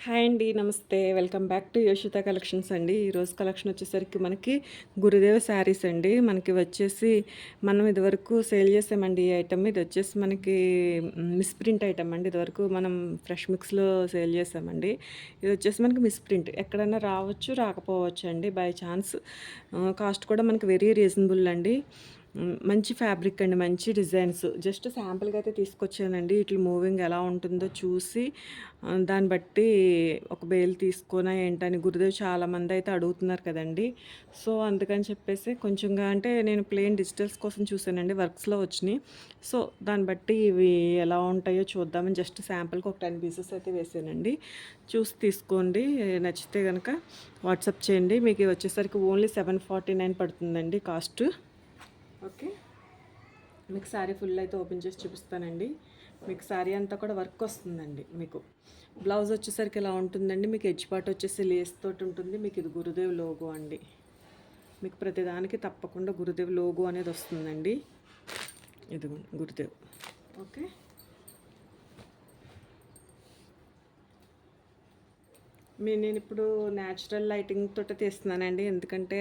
Hi అండి. నమస్తే. Welcome back to యోషిత collections అండి. ఈరోజు కలెక్షన్ వచ్చేసరికి మనకి గురుదేవ శారీస్ అండి. మనకి వచ్చేసి మనం ఇదివరకు సేల్ చేసామండి ఈ ఐటమ్. ఇది వచ్చేసి మనకి మిస్‌ప్రింట్ ఐటమ్ అండి. ఇదివరకు మనం ఫ్రెష్ మిక్స్‌లో సేల్ చేసామండి. ఇది వచ్చేసి మనకి మిస్‌ప్రింట్. ఎక్కడైనా రావచ్చు, రాకపోవచ్చు అండి బై ఛాన్స్. కాస్ట్ కూడా మనకి వెరీ రీజనబుల్ అండి. మంచి ఫ్యాబ్రిక్ అండి. మంచి డిజైన్స్. జస్ట్ శాంపుల్‌గా అయితే తీసుకొచ్చానండి. ఇట్లా మూవింగ్ ఎలా ఉంటుందో చూసి దాన్ని బట్టి ఒక బేల్ తీసుకొనా ఏంటని గురుదేవ్ చాలామంది అయితే అడుగుతున్నారు కదండీ. సో, అందుకని చెప్పేసి కొంచెంగా అంటే నేను ప్లెయిన్ డిజిటల్స్ కోసం చూసానండి. వర్క్స్‌లో వచ్చినాయి. సో, దాన్ని బట్టి ఇవి ఎలా ఉంటాయో చూద్దామని జస్ట్ శాంపుల్‌కి ఒక 10 పీసెస్ అయితే వేసానండి. చూసి తీసుకోండి. నచ్చితే గనక వాట్సాప్ చేయండి. మీకు ఇవి వచ్చేసరికి ఓన్లీ 749 పడుతుందండి కాస్ట్. ఓకే. మీకు శారీ ఫుల్ అయితే ఓపెన్ చేసి చూపిస్తానండి. మీకు శారీ అంతా కూడా వర్క్ వస్తుందండి. మీకు బ్లౌజ్ వచ్చేసరికి ఇలా ఉంటుందండి. మీకు ఎడ్జ్ పార్ట్ వచ్చేసి లేస్ తోటి ఉంటుంది. మీకు ఇది గురుదేవ్ లోగో అండి. మీకు ప్రతిదానికి తప్పకుండా గురుదేవ్ లోగో అనేది వస్తుందండి. ఇదిగోండి గురుదేవ్. ఓకే. నేనిప్పుడు న్యాచురల్ లైటింగ్ తోటి తీస్తున్నానండి. ఎందుకంటే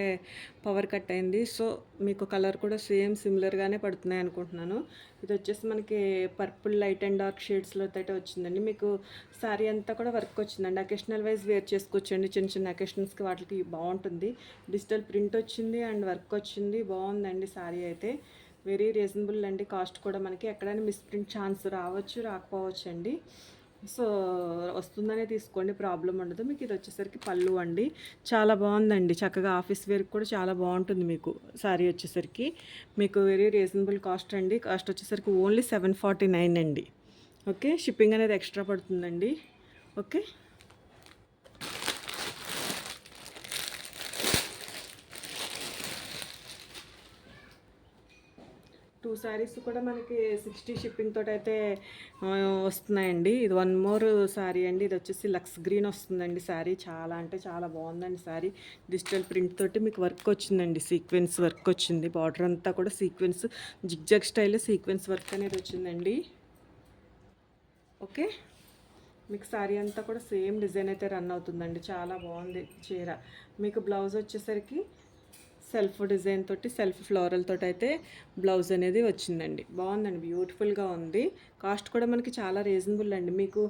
పవర్ కట్ అయింది. సో, మీకు కలర్ కూడా సేమ్ సిమిలర్‌గానే పడుతున్నాయి అనుకుంటున్నాను. ఇది వచ్చేసి మనకి పర్పుల్ లైట్ అండ్ డార్క్ షేడ్స్‌లో అయితే వచ్చిందండి. మీకు శారీ అంతా కూడా వర్క్ వచ్చిందండి. అకేషనల్ వైజ్ వేర్ చేసుకోవచ్చండి. చిన్న చిన్న అకేషన్స్‌కి వాటికి బాగుంటుంది. డిజిటల్ ప్రింట్ వచ్చింది అండ్ వర్క్ వచ్చింది. బాగుందండి శారీ అయితే. వెరీ రీజనబుల్ అండి. కాస్ట్ కూడా మనకి ఎక్కడైనా మిస్‌ప్రింట్ ఛాన్స్ రావచ్చు, రాకపోవచ్చు అండి. సో, వస్తుందనే తీసుకోండి, ప్రాబ్లమ్ ఉండదు. మీకు ఇది వచ్చేసరికి పళ్ళు అండి. చాలా బాగుందండి. చక్కగా ఆఫీస్ వేర్‌కి కూడా చాలా బాగుంటుంది మీకు శారీ వచ్చేసరికి. మీకు వెరీ రీజనబుల్ కాస్ట్ అండి. కాస్ట్ వచ్చేసరికి ఓన్లీ 749 అండి. ఓకే. షిప్పింగ్ అనేది ఎక్స్ట్రా పడుతుందండి. ఓకే. 2 శారీస్ కూడా మనకి 60 షిప్పింగ్ తోటైతే వస్తున్నాయండి. ఇది వన్ మోర్ శారీ అండి. ఇది వచ్చేసి లక్స్ గ్రీన్ వస్తుందండి శారీ. చాలా అంటే చాలా బాగుందండి శారీ. డిజిటల్ ప్రింట్ తోటి మీకు వర్క్ వచ్చిందండి. సీక్వెన్స్ వర్క్ వచ్చింది. బార్డర్ అంతా కూడా సీక్వెన్స్ జిగ్జాగ్ స్టైల్లో సీక్వెన్స్ వర్క్ అనేది వచ్చిందండి. ఓకే. మీకు శారీ అంతా కూడా సేమ్ డిజైన్ అయితే రన్ అవుతుందండి. చాలా బాగుంది చీర. మీకు బ్లౌజ్ వచ్చేసరికి సెల్ఫ్ డిజైన్ తోటి సెల్ఫ్ ఫ్లోరల్ తోటి అయితే బ్లౌజ్ అనేది వచ్చిందండి. బాగుందండి. బ్యూటిఫుల్గా ఉంది. కాస్ట్ కూడా మనకి చాలా రీజనబుల్ అండి. మీకు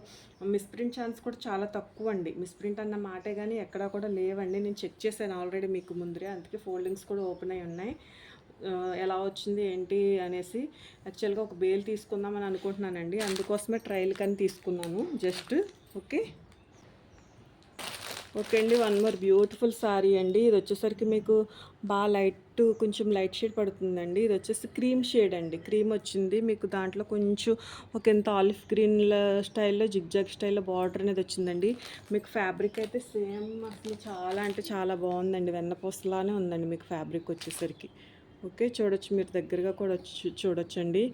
మిస్‌ప్రింట్ ఛాన్స్ కూడా చాలా తక్కువ అండి. మిస్‌ప్రింట్ అన్న మాటే కానీ ఎక్కడా కూడా లేవండి. నేను చెక్ చేశాను ఆల్రెడీ మీకు ముందరే. అందుకే ఫోల్డింగ్స్ కూడా ఓపెన్ అయి ఉన్నాయి. ఎలా వచ్చింది ఏంటి అనేసి యాక్చువల్గా ఒక బేల్ తీసుకుందామని అనుకుంటున్నానండి. అందుకోసమే ట్రయల్ కానీ తీసుకున్నాను జస్ట్. ఓకే. ఓకే అండి. వన్ మోర్ బ్యూటిఫుల్ సారీ అండి. ఇది వచ్చేసరికి మీకు బాగా కొంచెం లైట్ షేడ్ పడుతుందండి. ఇది వచ్చేసి క్రీమ్ షేడ్ అండి. క్రీమ్ వచ్చింది మీకు. దాంట్లో కొంచెం ఒక ఇంత ఆలివ్ గ్రీన్ స్టైల్లో జిగ్జాగ్ స్టైల్లో బార్డర్ అనేది వచ్చిందండి. మీకు ఫ్యాబ్రిక్ అయితే సేమ్ అసలు చాలా అంటే చాలా బాగుందండి. వెన్నపూసలానే ఉందండి మీకు ఫ్యాబ్రిక్ వచ్చేసరికి. ఓకే. చూడొచ్చు, మీరు దగ్గరగా కూడా చూడొచ్చండి.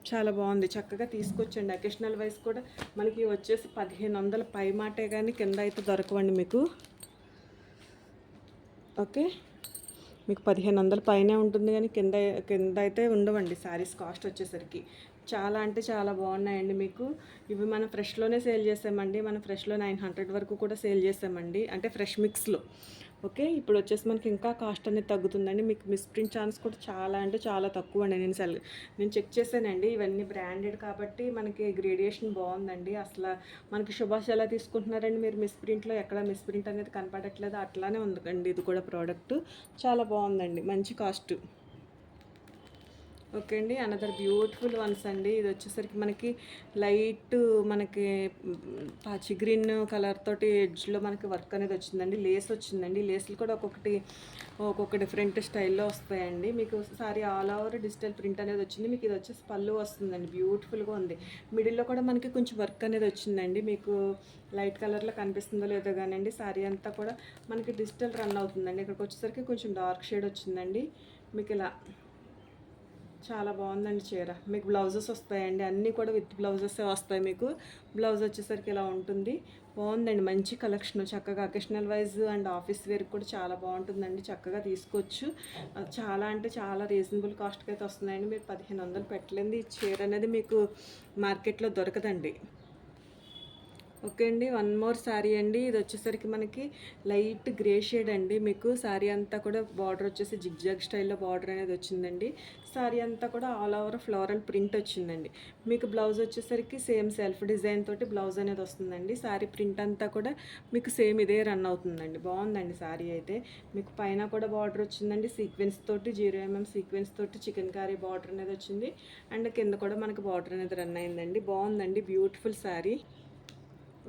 చాలా బాగుంది. చక్కగా తీసుకొచ్చండి. అకేషనల్ వైజ్ కూడా మనకి వచ్చేసి 1500 పై మాటే కానీ కింద అయితే దొరకవండి మీకు. ఓకే. మీకు 1500 పైనే ఉంటుంది కానీ కింద కింద అయితే ఉండవండి శారీస్ కాస్ట్ వచ్చేసరికి. చాలా అంటే చాలా బాగున్నాయండి మీకు. ఇవి మనం ఫ్రెష్‌లోనే సేల్ చేసామండి. మనం ఫ్రెష్‌లో 900 వరకు కూడా సేల్ చేసామండి. అంటే ఫ్రెష్ మిక్స్‌లో. ఓకే. ఇప్పుడు వచ్చేసి మనకి ఇంకా కాస్ట్ అనేది తగ్గుతుందండి. మీకు మిస్‌ప్రింట్ ఛాన్స్ కూడా చాలా అంటే చాలా తక్కువండి. నేను చెక్ చేశానండి. ఇవన్నీ బ్రాండెడ్ కాబట్టి మనకి గ్రేడియేషన్ బాగుందండి. అసల మనకి శుభాష్ ఎలా తీసుకుంటున్నారండి మీరు మిస్‌ప్రింట్‌లో? ఎక్కడ మిస్‌ప్రింట్ అనేది కనపడట్లేదు. అట్లానే ఉందండి ఇది కూడా ప్రోడక్ట్. చాలా బాగుందండి. మంచి కాస్ట్. ఓకే అండి. అనదర్ బ్యూటిఫుల్ వన్స్ అండి. ఇది వచ్చేసరికి మనకి లైట్ మనకి పాచి గ్రీన్ కలర్ తోటి ఎడ్జ్‌లో మనకి వర్క్ అనేది వచ్చిందండి. లేస్ వచ్చిందండి. లేస్‌లు కూడా ఒక్కొక్క డిఫరెంట్ స్టైల్‌లో వస్తాయండి. మీకు sorry all over digital print అనేది వచ్చింది. మీకు ఇది వచ్చేసి పళ్ళు వస్తుందండి. బ్యూటిఫుల్‌గా ఉంది. మిడిల్‌లో కూడా మనకి కొంచెం వర్క్ అనేది వచ్చిందండి. మీకు లైట్ కలర్‌లో కనిపిస్తుందో లేదో గానండి. సారీ అంతా కూడా మనకి డిజిటల్ రన్ అవుతుందండి. ఇక్కడికి వచ్చేసరికి కొంచెం డార్క్ షేడ్ వచ్చిందండి. మీకు ఇలా చాలా బాగుందండి చీర. మీకు బ్లౌజెస్ వస్తాయండి. అన్నీ కూడా విత్ బ్లౌజెసే వస్తాయి మీకు. బ్లౌజ్ వచ్చేసరికి ఇలా ఉంటుంది. బాగుందండి. మంచి కలెక్షన్. చక్కగా అకేషనల్ వైజ్ అండ్ ఆఫీస్ వేర్కి కూడా చాలా బాగుంటుందండి. చక్కగా తీసుకోవచ్చు. చాలా అంటే చాలా రీజనబుల్ కాస్ట్కి అయితే వస్తున్నాయండి. మీరు 1500 పెట్టలేంది ఈ చీర అనేది మీకు మార్కెట్లో దొరకదండి. ఓకే అండి. వన్ మోర్ శారీ అండి. ఇదొచ్చేసరికి మనకి లైట్ గ్రే షేడ్ అండి. మీకు శారీ అంతా కూడా బార్డర్ వచ్చేసి జిగ్‌జాగ్ స్టైల్‌లో బార్డర్ అనేది వచ్చిందండి. శారీ అంతా కూడా ఆల్ ఓవర్ ఫ్లోరల్ ప్రింట్ వచ్చిందండి. మీకు బ్లౌజ్ వచ్చేసరికి సేమ్ సెల్ఫ్ డిజైన్ తోటి బ్లౌజ్ అనేది వస్తుందండి. శారీ ప్రింట్ అంతా కూడా మీకు సేమ్ ఇదే రన్ అవుతుందండి. బాగుందండి శారీ అయితే. మీకు పైన కూడా బార్డర్ వచ్చిందండి. సీక్వెన్స్ తోటి 0 mm సీక్వెన్స్ తోటి చికెన్ కారీ బార్డర్ అనేది వచ్చింది. అండ్ కింద కూడా మనకి బార్డర్ అనేది రన్ అయిందండి. బాగుందండి. బ్యూటిఫుల్ శారీ.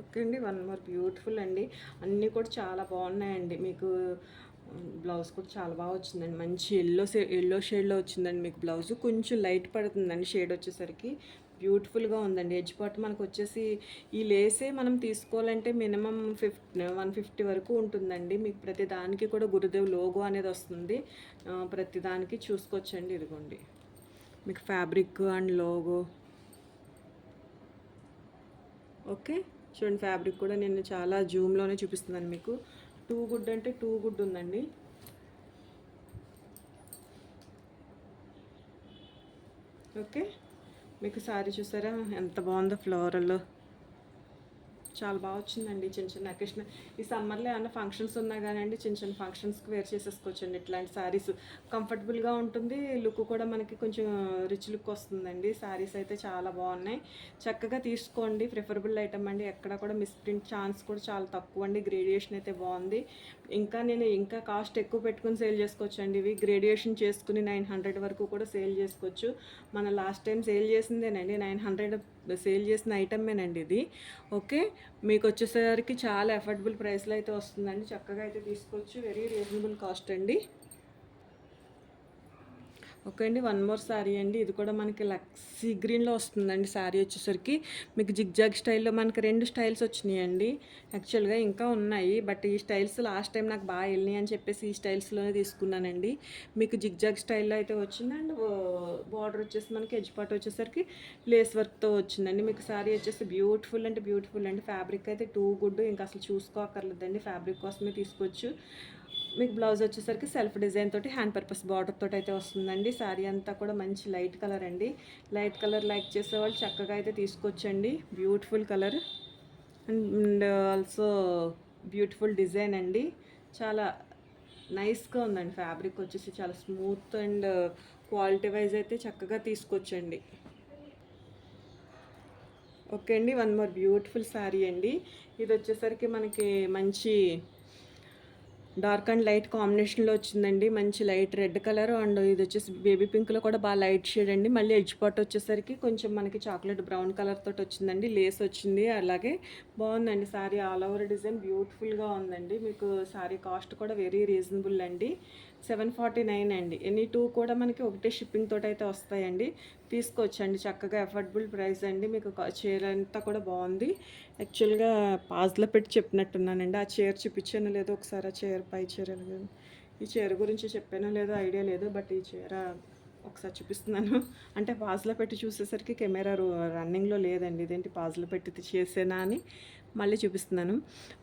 ఓకే అండి. వన్ మోర్ బ్యూటిఫుల్ అండి. అన్నీ కూడా చాలా బాగున్నాయండి. మీకు బ్లౌజ్ కూడా చాలా బాగా వచ్చిందండి. మంచి ఎల్లో షేడ్లో వచ్చిందండి మీకు బ్లౌజ్. కొంచెం లైట్ పడుతుందండి షేడ్ వచ్చేసరికి. బ్యూటిఫుల్గా ఉందండి. ఎడ్జ్ పార్ట్ మనకు వచ్చేసి ఈ లేసే మనం తీసుకోవాలంటే మినిమం 150 వరకు ఉంటుందండి. మీకు ప్రతి దానికి కూడా గురుదేవ్ లోగో అనేది వస్తుంది. ప్రతి దానికి చూసుకోవచ్చండి. ఇదిగోండి మీకు ఫ్యాబ్రిక్ అండ్ లోగో. ఓకే. చూడండి ఫ్యాబ్రిక్ కూడా నేను చాలా జూమ్‌లోనే చూపిస్తున్నాను మీకు. టూ గుడ్ అంటే టూ గుడ్ ఉందండి. ఓకే. మీకు శారీ చూసారా ఎంత బాగుందో ఫ్లోరల్. చాలా బాగా వచ్చిందండి. చిన్న చిన్న అకేషన్ ఈ సమ్మర్లో ఏమన్నా ఫంక్షన్స్ ఉన్నా కానండి చిన్న చిన్న ఫంక్షన్స్కి వేర్ చేసేసుకోవచ్చండి. ఇట్లాంటి శారీస్ కంఫర్టబుల్గా ఉంటుంది. లుక్ కూడా మనకి కొంచెం రిచ్ లుక్ వస్తుందండి. శారీస్ అయితే చాలా బాగున్నాయి. చక్కగా తీసుకోండి. ప్రిఫరబుల్ ఐటమ్ అండి. ఎక్కడ కూడా మిస్ప్రింట్ ఛాన్స్ కూడా చాలా తక్కువ అండి. గ్రేడియేషన్ అయితే బాగుంది. ఇంకా కాస్ట్ ఎక్కువ పెట్టుకుని సేల్ చేసుకోవచ్చు అండి. ఇవి గ్రేడియేషన్ చేసుకుని 900 వరకు కూడా సేల్ చేసుకోవచ్చు. మన లాస్ట్ టైం సేల్ చేసిందేనండి 900 సేల్ చేసిన ఐటమేనండి ఇది. ఓకే. మీకు వచ్చేసరికి చాలా అఫోర్డబుల్ ప్రైస్లో అయితే వస్తుందండి. చక్కగా అయితే తీసుకోవచ్చు. వెరీ రీజనబుల్ కాస్ట్ అండి. ఓకే అండి. వన్ మోర్ శారీ అండి. ఇది కూడా మనకి లక్సీ గ్రీన్‌లో వస్తుందండి శారీ వచ్చేసరికి. మీకు జిగ్‌జాగ్ స్టైల్‌లో మనకి 2 స్టైల్స్ వచ్చినాయండి. యాక్చువల్‌గా ఇంకా ఉన్నాయి. బట్ ఈ స్టైల్స్ లాస్ట్ టైం నాకు బాగా వెళ్ళినాయి అని చెప్పేసి ఈ స్టైల్స్‌లోనే తీసుకున్నానండి. మీకు జిగ్‌జాగ్ స్టైల్‌లో అయితే వచ్చింది. అండ్ బార్డర్ వచ్చేసి మనకి ఎడ్జ్ పార్ట్ వచ్చేసరికి లేస్ వర్క్‌తో వచ్చిందండి. మీకు శారీ వచ్చేసి బ్యూటిఫుల్ అంటే బ్యూటిఫుల్ అండి. ఫ్యాబ్రిక్ అయితే టూ గుడ్. ఇంకా అసలు చూసుకోక్కర్లేదండి. ఫ్యాబ్రిక్ కోసమే తీసుకోవచ్చు. మీకు బ్లౌజ్ వచ్చేసరికి సెల్ఫ్ డిజైన్ తోటి హ్యాండ్ పర్పస్ బార్డర్ తోటి అయితే వస్తుందండి. శారీ అంతా కూడా మంచి లైట్ కలర్ అండి. లైట్ కలర్ లైక్ చేసేవాళ్ళు చక్కగా అయితే తీసుకొచ్చండి. Beautiful colour and also beautiful design అండి. చాలా నైస్గా ఉందండి. ఫ్యాబ్రిక్ వచ్చేసి చాలా స్మూత్ అండ్ క్వాలిటీ వైజ్ అయితే చక్కగా తీసుకొచ్చండి. ఓకే అండి. వన్ మోర్ బ్యూటిఫుల్ శారీ అండి. ఇది వచ్చేసరికి మనకి మంచి డార్క్ అండ్ లైట్ కాంబినేషన్లో వచ్చిందండి. మంచి లైట్ రెడ్ కలర్ అండ్ ఇది వచ్చేసి బేబీ పింక్లో కూడా బాగా లైట్ షేడ్ అండి. మళ్ళీ ఎడ్జ్ పార్ట్ వచ్చేసరికి కొంచెం మనకి చాక్లెట్ బ్రౌన్ కలర్ తోటి వచ్చిందండి. లేస్ వచ్చింది. అలాగే బాగుందండి శారీ. ఆల్ ఓవర్ డిజైన్ బ్యూటిఫుల్గా ఉందండి. మీకు శారీ కాస్ట్ కూడా వెరీ రీజనబుల్ అండి. 749 అండి. ఎనీ టూ కూడా మనకి ఒకటే షిప్పింగ్ తోటి అయితే వస్తాయండి. తీసుకోవచ్చండి. చక్కగా అఫోర్డబుల్ ప్రైస్ అండి. మీకు చీర అంతా కూడా బాగుంది. యాక్చువల్గా పాజ్లో పెట్టి చెప్పినట్టున్నానండి. ఆ చీర చూపించానో లేదో ఒకసారి. ఆ చీర పై చీర ఈ చీర గురించి చెప్పానో లేదో ఐడియా లేదు. బట్ ఈ చీర ఒకసారి చూపిస్తున్నాను. అంటే పాజ్లో పెట్టి చూసేసరికి కెమెరా రన్నింగ్లో లేదండి. ఇదేంటి పాజ్లో పెట్టి చేసేనా అని మళ్ళీ చూపిస్తున్నాను.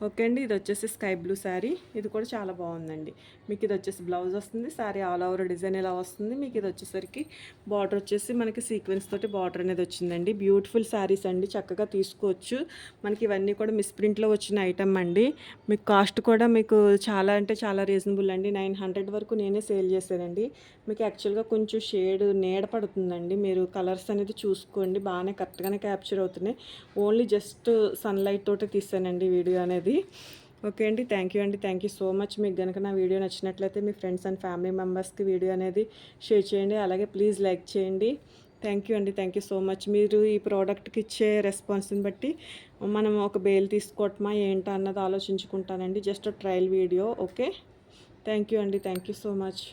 ఓకే అండి. ఇది వచ్చేసి స్కై బ్లూ శారీ. ఇది కూడా చాలా బాగుందండి. మీకు ఇది వచ్చేసి బ్లౌజ్ వస్తుంది. శారీ ఆల్ ఓవర్ డిజైన్ ఇలా వస్తుంది. మీకు ఇది వచ్చేసరికి బార్డర్ వచ్చేసి మనకి సీక్వెన్స్ తోటి బార్డర్ అనేది వచ్చిందండి. బ్యూటిఫుల్ శారీస్ అండి. చక్కగా తీసుకోవచ్చు. మనకి ఇవన్నీ కూడా మిస్ప్రింట్లో వచ్చిన ఐటమ్ అండి. మీకు కాస్ట్ కూడా మీకు చాలా అంటే చాలా రీజనబుల్ అండి. 900 వరకు నేనే సేల్ చేశానండి. మీకు యాక్చువల్గా కొంచెం షేడ్ నీడ పడుతుందండి. మీరు కలర్స్ అనేది చూసుకోండి. బాగానే కరెక్ట్గానే క్యాప్చర్ అవుతున్నాయి. ఓన్లీ జస్ట్ సన్లైట్ తోటి తీసానండి వీడియో అనేది. ఓకే అండి. థ్యాంక్ యూ అండి. Thank you so much. మీకు కనుక నా వీడియో నచ్చినట్లయితే మీ ఫ్రెండ్స్ అండ్ ఫ్యామిలీ మెంబర్స్కి వీడియో అనేది షేర్ చేయండి. అలాగే ప్లీజ్ లైక్ చేయండి. థ్యాంక్ యూ అండి. Thank you so much. మీరు ఈ ప్రోడక్ట్కి ఇచ్చే రెస్పాన్స్ని బట్టి మనం ఒక బేల్ తీసుకోవటమా ఏంటా అన్నది ఆలోచించుకుంటానండి. Just trial video. Okay. Thank you అండి. Thank you so much.